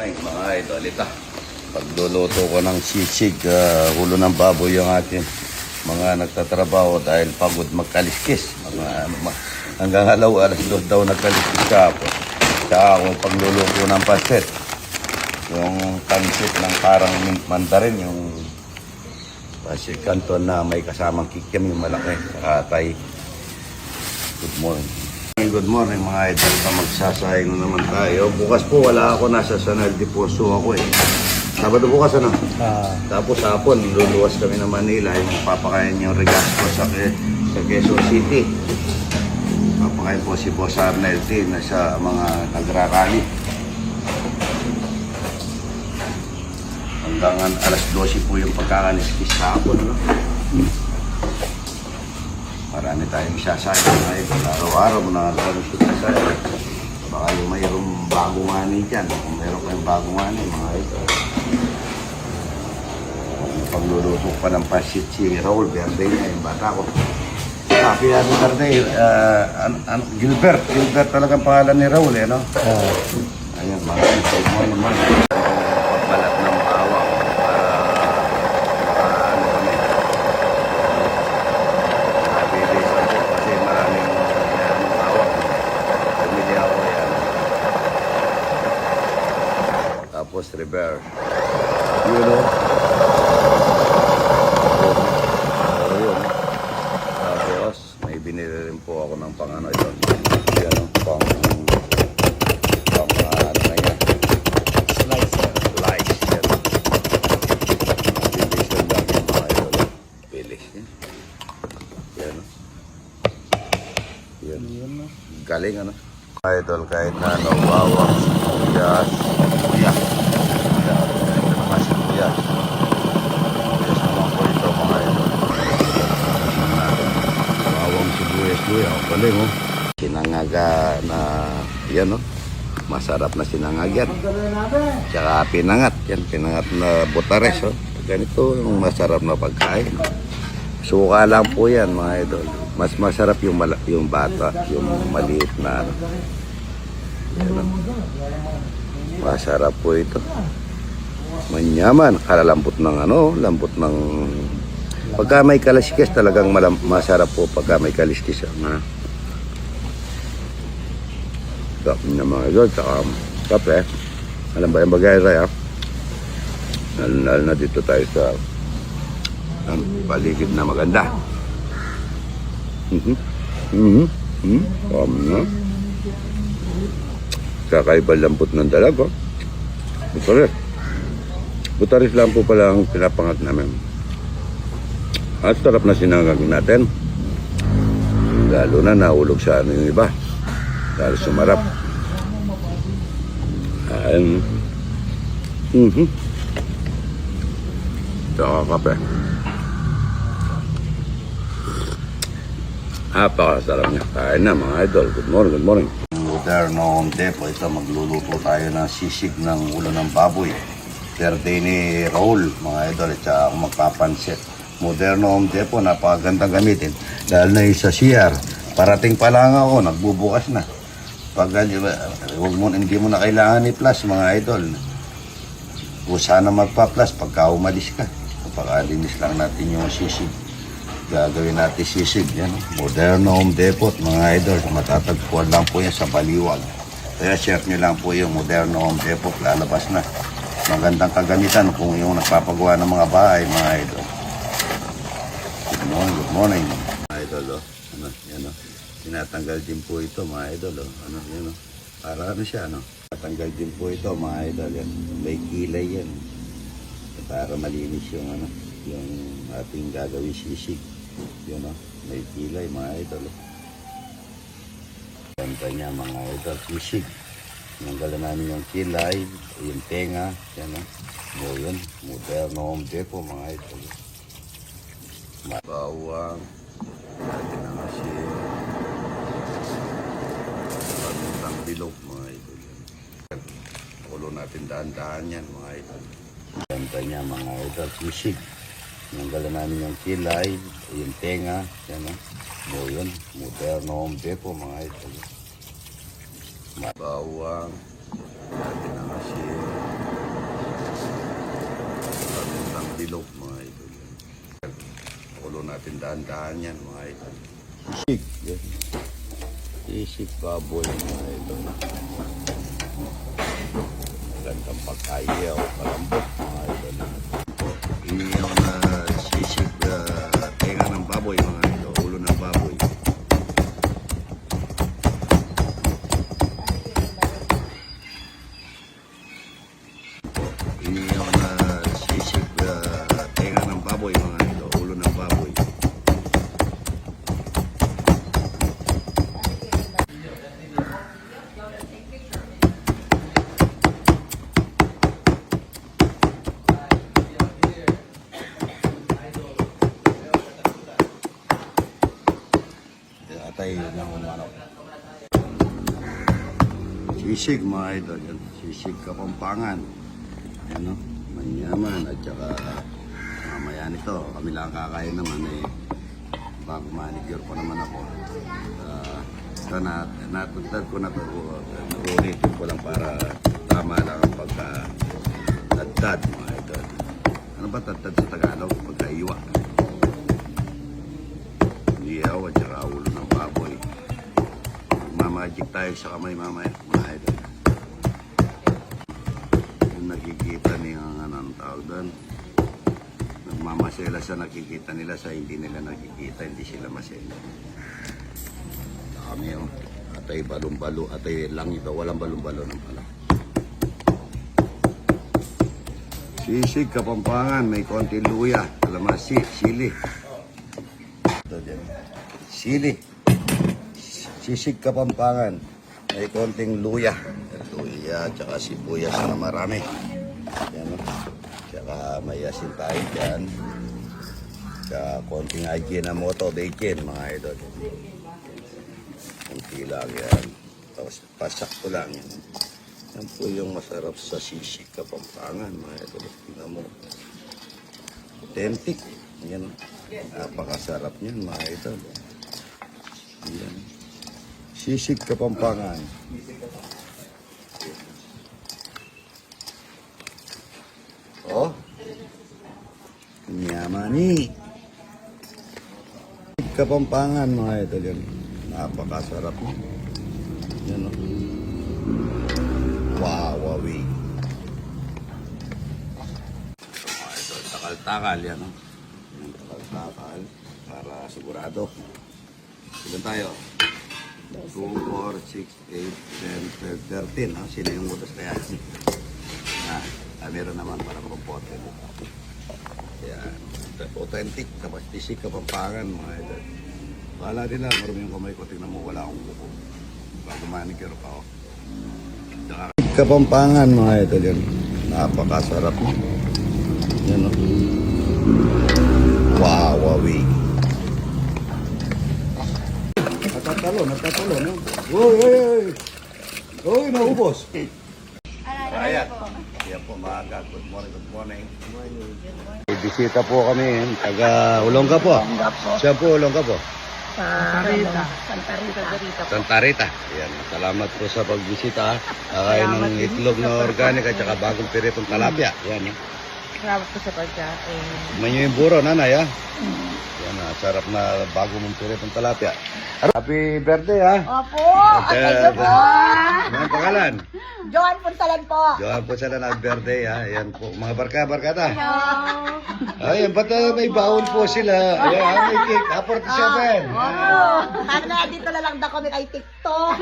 morning mga idol. Ito, pagluluto ko ng sisig, ulo ng baboy yung atin. Mga nagtatrabaho dahil pagod magkaliskis. Hanggang alas 2 daw nagkaliskis kahapon. Tsaka ako pagluluto ng pancit. Yung pancit ng parang mint mandarin, yung pancit canton na may kasamang kikim, yung malaki, saka tay. Good morning. Good morning mga idol, magsasayang na naman tayo. Bukas po wala ako, nasa San Ildefonso ako eh. Sabado bukas ano? Tapos hapon, luluwas kami ng Manila. Yung papakain yung regas ko sa Quezon City. Papakain po si Boss Arnel T na sa mga nagrakali. Hanggang alas 12 po yung pagkakaliskis sa hapon. No? Marami tayong isasayang ngayon. Araw-araw mo na kami isasayang. Baka yung mayroong bagong ani dyan. Kung mayroong kayong bagong ani, mga ito. Pagluluto pa ng pancit si Raul Verde niya, yung bata ko. Happy birthday, Gilbert. Gilbert talagang pangalan ni Raul, eh, no? Ayan, mga ito mo naman. Pagbalat ng bawang. Tapos reverse. You know? Yun. Tapos, may binili rin po ako ng pang-ano ito. Yan o, pang-ano na yan. Slice. Slice. Yan. Bilis yung lang yung mga ito. Bilis. Yan o. Yan. Galing ano. Idol, kahit na ano, bawang, sibuyas, sibuyas. Ito naman sibuyas. Sibuyas naman po ito mga idol. Bawang sibuyas luya. Galing oh. Sinangaga na yan oh. Masarap na sinangag yan. Tsaka pinangat. Yan, pinangat na butares oh. Ganito yung masarap na pagkain. Suka lang po yan mga idol. Mas masarap yung bata, yung maliit na ano. Yan, masarap po ito. Manyaman, kalalambot ng ano, lambot ng pagka may kaliskis talagang masarap po pagka may kaliskis ang na mga idol, saka kape. Alam ba yung bagay rin lalo na dito tayo sa paligid na maganda. Kakaiba lambot ng dalaga. Butaris. Butaris lang po pala ang pinapangat namin. At sarap na sinangag natin. Lalo na nahulog sa ano yung iba. Dahil sumarap. Ayan. Saka kape. Napakasarap niya. Kain na mga idol. Good morning, good morning. Moderno Home Depot. Ito magluluto tayo ng sisig ng ulo ng baboy. Birthday ni Raul mga idol. At saka magpapansit. Moderno Home Depot. Napakagandang gamitin. Dahil na sa CR. Parating pa lang ako. Nagbubukas na. Pag hindi mo na kailangan i-plus mga idol. Kung sana magpa-plus pagka umalis ka. Pagkalinis lang natin yung sisig. Gagawin natin sisig, yan. Moderno Home Depot, mga idol. Matatagpuan lang po yan sa Baliwag. Kaya share nyo lang po yung Moderno Home Depot. Lalabas na. Magandang kagamitan kung yung nagpapagawa ng mga bahay, mga idol. Good morning, good morning. Mga idol, oh. Ano, yan, oh. Tinatanggal din po ito, mga idol, oh. Ano, yan, oh. Para ano siya, ano. Tinatanggal din po ito, mga idol, yan. May kilay yan. Para malinis yung, ano, yung ating gagawin sisig. Yun o, may pilay mga idol. Ganda niya mga idol, sisig. Nanggalan namin yung kilay, yung tenga, yan o. Yun, Moderno Home Depot mga idol. Bawang, natin ang asin, pagmutang bilog mga idol. Kulo natin daan-daan yan mga idol. Ganda niya mga idol, sisig. Nanggalan namin yung kilay, yung tenga, yan o. Yun, Moderno Home Depot mga idol. Bawang, natin ang asin, tindahan-dahan yan mga idol. Sisig. Yan. Sisig baboy mga idol. Gandang pagkayaw, kalambot mga idol. Iniyaw na sisig tenga ng baboy mga idol. Ulo ng baboy. Iniyaw na sisig tenga ng baboy mga idol. Ulo ng baboy. Atay ng manok. Sisig mga idol. Yan. Sisig Kapampangan. Ano? Manyaman. At saka mamaya nito. Kami lang kakain naman eh. Bago manicure pa naman ako. Natagtad ko na ulit ko lang para tama lang ang pagka-tadtad mga idol. Ano ba tadtad sa Tagalog? Pagka-iwa. Iyaw at saka ulo ng baboy. Mamajik tayo sa kamay mamaya mga idol. Yung nakikita niya ang tawag doon. Nagmamasela sa nakikita nila sa hindi nila nakikita, hindi sila masela. Kami yung atay balumbalo, atay lang ito, walang balumbalo ng pala. Sisig Kapampangan, may konti luya, kalamansi, sili. Ito din. Sili. Sisig Kapampangan. May konting luya. Luya, tsaka sibuyas na marami. Yan, no? Tsaka may asin tayo dyan. Tsaka konting Ajinomoto bacon, mga idol. Konti lang yan. Tapos pasak ko lang yan. Yan po yung masarap sa sisig Kapampangan, mga idol. Tingnan mo. Authentic. Yan. Napakasarap niyan, mga idol. Yan. Sisig Kapampangan. Oh. Yamani. Sisig Kapampangan, mga idol. Yan. Napakasarap niyan. Yan, oh. Wawawi. Mga idol, takal-takal yan, oh. Takal para sigurado. Ilan tayo? 2, 4, 6, 8, 10, 12, 13. No? Sino yung utos na yan? Meron naman para makomporte. Yan. Authentic. Tapos sisig Kapampangan mga idol. Wala din lang. Marami yung kamay ko. Tingnan mo. Wala akong buko. Bago manicure pa ako. Sisig Kapampangan mga idol. Yan. Napakasarap. Yan o. Wawawi. Natatalo, no? Uy! Uy, naubos. Ayan. Ayan po, maaga. Good morning. May bisita po kami. Taga Olonga po. Siya po, Olonga po. Santa Rita. Ayan. Salamat po sa pagbisita. Kakain ng itlog na organic at saka bagong piritong talapia. Ayan. Salamat po sa pagkain. Manyo yung buro, nanay, ha? Yan, sarap na bago mong piritong talapia. Happy birthday, ha? Opo! At po! Anong pangalan? Joan Punsalan po! Johan po sana na birthday, ha? Ayan po, mga barkada. Hello! Ayan, ba't may baon po sila? Ayan, may cake, 47. Sana dito na lang daw kami kay TikTok.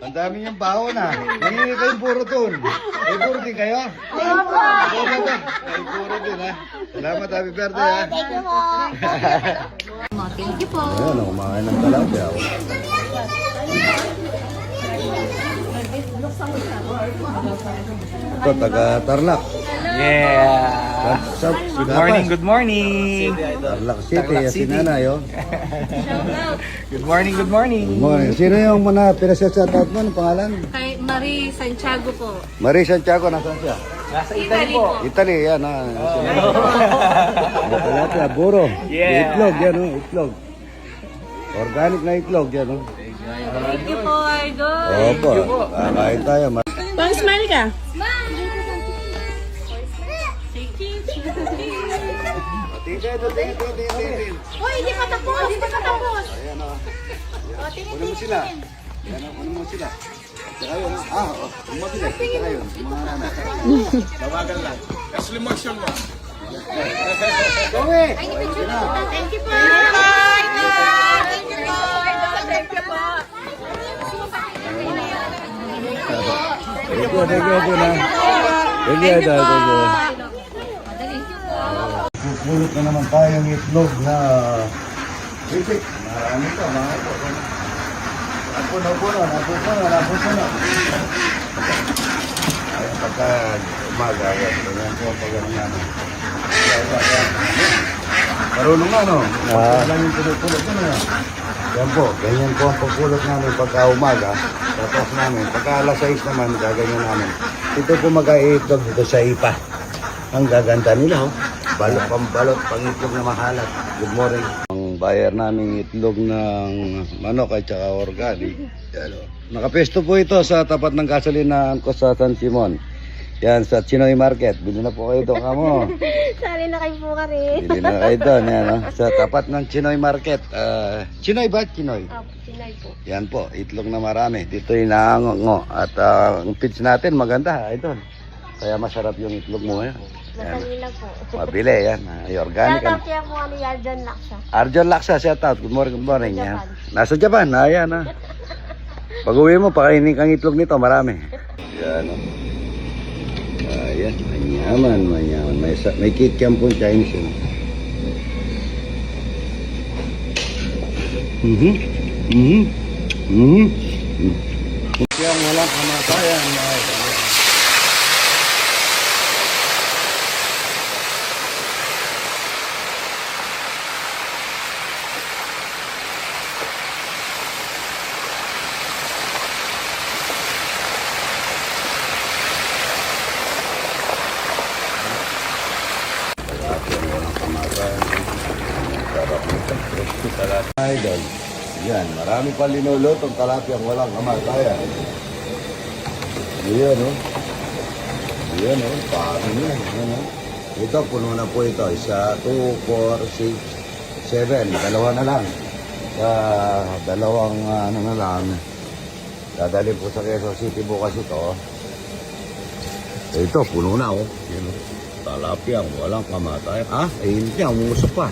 Ang dami niyang baon, ha? Nangingi kayong buro dun. May buro din kayo? Opo! May buro din, ha? Salamat, happy birthday, ha? Thank you po! Thank you po! Ayan, kumakain ng talapia. Ito, taga Tarlac. Yeah. Good morning. Tarlac City, si nanay, oh. Good morning. Good morning. Sino yung muna pinasasyatat mo? Anong pangalan? Kay Marie Santiago po. Marie Santiago, nasaan siya? Nasa Italy po. Italy, yan, ha. Talapia, buro. Yeah. Itlog, yan, oh, itlog. Organic na itlog, yan, oh. Thank you po, Idol. Opo, kakain tayo. Pang smile ka. Tingin. Uy, hindi pa tapos! Hindi pa tapos! Ayan o. O, Kunin mo sila. Ayan o, kunin mo sila. Tsaka yun. Mabilis. Tsaka yun. Mga nanak. Bawagan lang. Slow motion mo. Gowe! Thank you po! Thank you po! Thank you po! Thank you po! Thank you po na. Thank you. Pupulot na naman tayong itlog na itik. Marami to, mga ito. Napuno. Ayun, pagka umaga, ganyan po pag ano namin. Marunong nga, no? Lang yung pulot ko na. Yan po, ganyan po ang pagpulot namin pagka umaga. Tapos namin, pagka alas 6 naman, gaganyan namin. Ito po mag-iitlog dito sa ipa. Ang gaganda nila, oh. Balot, pangitlog na mahalat. Good morning. Ang buyer namin itlog ng manok at saka organic. Yan, oh. Nakapesto po ito sa tapat ng gasolinahan ko sa San Simon. Yan, sa Chinoy Market. Bili na po kayo doon, kamo. Sali na kayo po ka rin. Bili na kayo doon, yan, oh. Sa tapat ng Chinoy Market. Chinoy ba? Chinoy. Sinay po. Yan po, itlog na marami. Dito inaango. At ang feeds natin maganda, idol. Kaya masarap yung itlog mo ngayon. Masali lang po. Mabili, yan. Ay, organic. Shoutout kaya po ano yan, John Laksa. Arjon Laksa, shout out. Good morning. Yan. Nasa Japan, ayan. Pag uwi mo, pakainin kang itlog nito, marami. Yan, o. Ayan, manyaman. May kikiam po Chinese yun. Kaya walang kamatayan. Idol. Yan, marami pa linulutong talapyang walang kamatayan. Ayan, oh. Ayan, oh. Paano yan? Ayan, oh. Ito, puno na po ito. Isa, 2, 4, 6, 7. Dalawa na lang. Dalawang ano na lang. Dadali po sa Quezon City bukas ito. Ito, puno na, oh. Ayan, oh. Talapyang walang kamatayan. Ayun niya, umusok pa.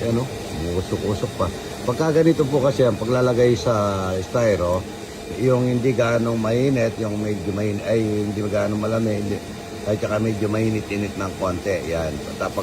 Ayan, oh. Umusok pa. Pagka ganito po kasi ang paglalagay sa styro, yung hindi ganong mainit, yung medyo mainit, ay hindi ganong malamig, ay saka medyo mainit-init ng konti. Yan. Tapos